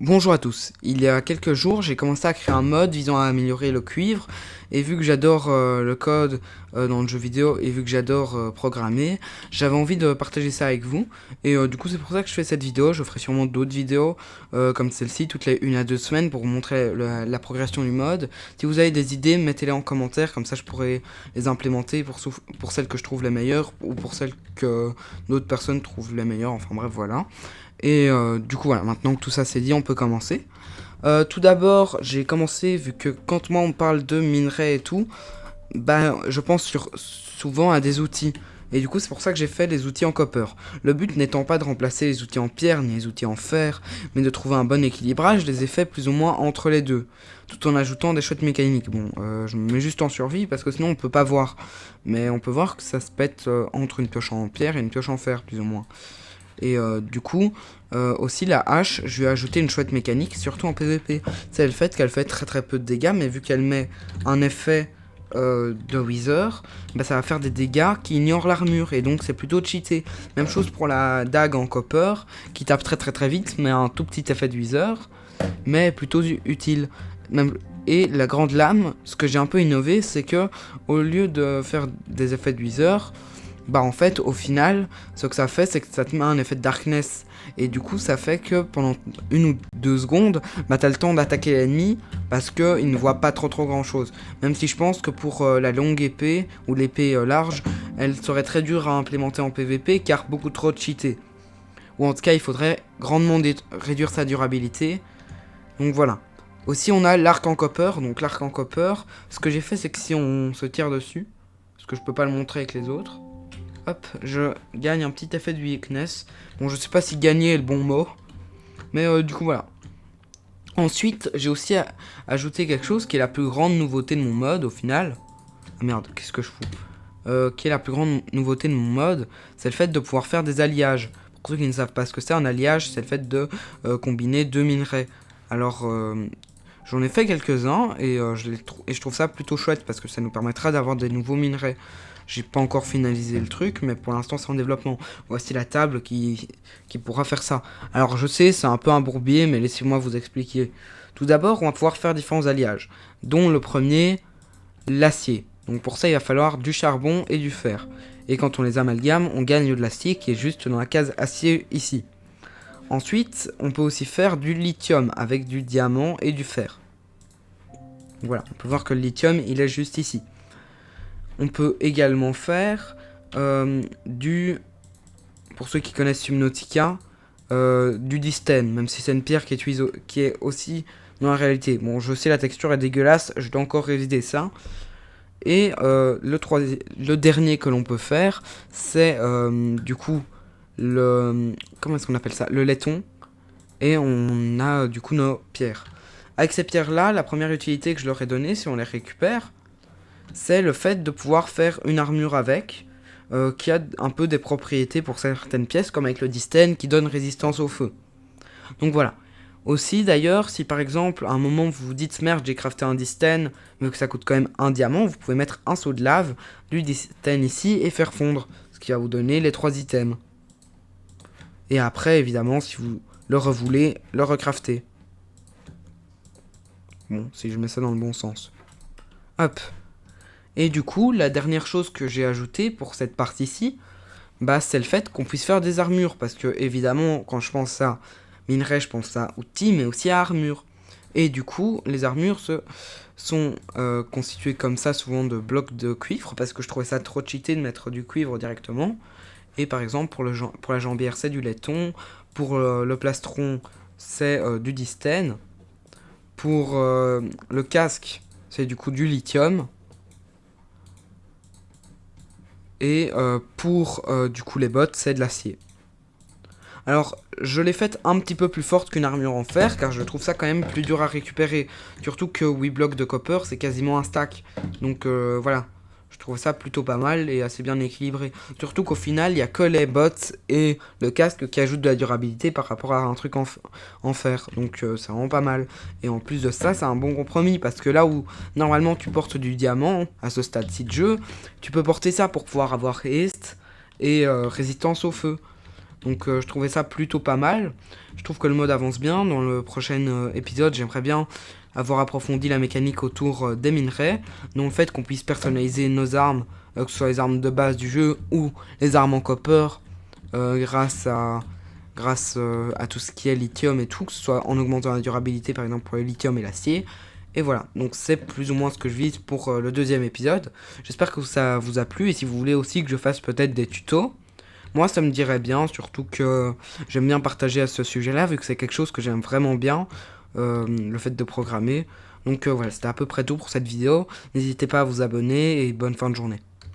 Bonjour à tous, il y a quelques jours j'ai commencé à créer un mode visant à améliorer le cuivre et vu que j'adore le code dans le jeu vidéo et vu que j'adore programmer, j'avais envie de partager ça avec vous et du coup c'est pour ça que je fais cette vidéo. Je ferai sûrement d'autres vidéos comme celle-ci toutes les 1 à 2 semaines pour vous montrer la progression du mode. Si vous avez des idées, mettez-les en commentaire, comme ça je pourrai les implémenter pour celles que je trouve les meilleures ou pour celles que d'autres personnes trouvent les meilleures, enfin bref voilà. Et du coup voilà, maintenant que tout ça c'est dit, on peut commencer. Tout d'abord, j'ai commencé, vu que quand moi on parle de minerais et tout, bah je pense souvent à des outils. Et du coup c'est pour ça que j'ai fait les outils en copper. Le but n'étant pas de remplacer les outils en pierre ni les outils en fer, mais de trouver un bon équilibrage. Je les ai fait plus ou moins entre les deux, tout en ajoutant des chouettes mécaniques. Bon, je me mets juste en survie parce que sinon on peut pas voir. Mais on peut voir que ça se pète entre une pioche en pierre et une pioche en fer, plus ou moins. Et du coup, aussi la hache, je lui ai ajouté une chouette mécanique, surtout en PvP. C'est le fait qu'elle fait très très peu de dégâts, mais vu qu'elle met un effet de Wither, bah, ça va faire des dégâts qui ignorent l'armure, et donc c'est plutôt cheaté. Même chose pour la dague en copper, qui tape très très très vite, mais a un tout petit effet de Wither, mais plutôt utile. Même, et la grande lame, ce que j'ai un peu innové, c'est que au lieu de faire des effets de Wither, bah en fait au final ce que ça fait c'est que ça te met un effet de darkness et du coup ça fait que pendant 1 ou 2 secondes bah t'as le temps d'attaquer l'ennemi parce que il ne voit pas trop grand chose, même si je pense que pour la longue épée ou l'épée large elle serait très dure à implémenter en PvP car beaucoup trop cheatée, ou en tout cas il faudrait grandement réduire sa durabilité. Donc voilà. Aussi on a l'arc en copper. Donc l'arc en copper, ce que j'ai fait c'est que si on se tire dessus, parce que je peux pas le montrer avec les autres, hop, je gagne un petit effet de weakness. Bon, je sais pas si gagner est le bon mot, mais du coup, voilà. Ensuite, j'ai aussi ajouté quelque chose qui est la plus grande nouveauté de mon mode, au final. Ah merde, qu'est-ce que je fous qui est la plus grande nouveauté de mon mode, c'est le fait de pouvoir faire des alliages. Pour ceux qui ne savent pas ce que c'est, un alliage, c'est le fait de combiner 2 minerais. Alors, j'en ai fait quelques-uns et je trouve ça plutôt chouette parce que ça nous permettra d'avoir des nouveaux minerais. J'ai pas encore finalisé le truc, mais pour l'instant c'est en développement. Voici la table qui pourra faire ça. Alors je sais, c'est un peu un bourbier, mais laissez-moi vous expliquer. Tout d'abord, on va pouvoir faire différents alliages, dont le premier, l'acier. Donc pour ça, il va falloir du charbon et du fer. Et quand on les amalgame, on gagne de l'acier qui est juste dans la case acier ici. Ensuite, on peut aussi faire du lithium avec du diamant et du fer. Voilà, on peut voir que le lithium, il est juste ici. On peut également faire pour ceux qui connaissent Subnautica, du distène, même si c'est une pierre qui est aussi dans la réalité. Bon, je sais, la texture est dégueulasse, je dois encore réviser ça. Et le dernier que l'on peut faire, c'est du coup comment est-ce qu'on appelle ça, le laiton. Et on a du coup nos pierres. Avec ces pierres-là, la première utilité que je leur ai donnée, si on les récupère, c'est le fait de pouvoir faire une armure avec, qui a un peu des propriétés pour certaines pièces, comme avec le distène qui donne résistance au feu. Donc voilà. Aussi d'ailleurs, si par exemple à un moment vous vous dites merde, j'ai crafté un distène, mais que ça coûte quand même un diamant, vous pouvez mettre un seau de lave, du distène ici et faire fondre, ce qui va vous donner les 3 items. Et après évidemment si vous le revoulez, le recrafter. Bon, si je mets ça dans le bon sens. Hop. Et du coup, la dernière chose que j'ai ajoutée pour cette partie-ci, bah, c'est le fait qu'on puisse faire des armures. Parce que, évidemment, quand je pense à minerai, je pense à outils, mais aussi à armure. Et du coup, les armures sont constituées comme ça, souvent de blocs de cuivre, parce que je trouvais ça trop cheaté de mettre du cuivre directement. Et par exemple, pour la jambière, c'est du laiton. Pour le plastron, c'est du distène. Pour le casque, c'est du coup du lithium. Et pour du coup les bottes, c'est de l'acier. Alors, je l'ai faite un petit peu plus forte qu'une armure en fer, car je trouve ça quand même plus dur à récupérer. Surtout que 8 blocs de copper, c'est quasiment un stack. Donc voilà, je trouve ça plutôt pas mal et assez bien équilibré. Surtout qu'au final, il n'y a que les bottes et le casque qui ajoutent de la durabilité par rapport à un truc en fer. Donc c'est vraiment pas mal. Et en plus de ça, c'est un bon compromis, parce que là où normalement tu portes du diamant, à ce stade-ci de jeu, tu peux porter ça pour pouvoir avoir haste et résistance au feu. Donc je trouvais ça plutôt pas mal. Je trouve que le mode avance bien. Dans le prochain épisode, j'aimerais bien avoir approfondi la mécanique autour des minerais, dont le fait qu'on puisse personnaliser nos armes, que ce soit les armes de base du jeu ou les armes en copper, grâce à tout ce qui est lithium et tout, que ce soit en augmentant la durabilité par exemple pour le lithium et l'acier. Et voilà, donc c'est plus ou moins ce que je vise pour le deuxième épisode. J'espère que ça vous a plu et si vous voulez aussi que je fasse peut-être des tutos, moi ça me dirait bien, surtout que j'aime bien partager à ce sujet-là vu que c'est quelque chose que j'aime vraiment bien, le fait de programmer. Donc voilà, c'était à peu près tout pour cette vidéo. N'hésitez pas à vous abonner et bonne fin de journée.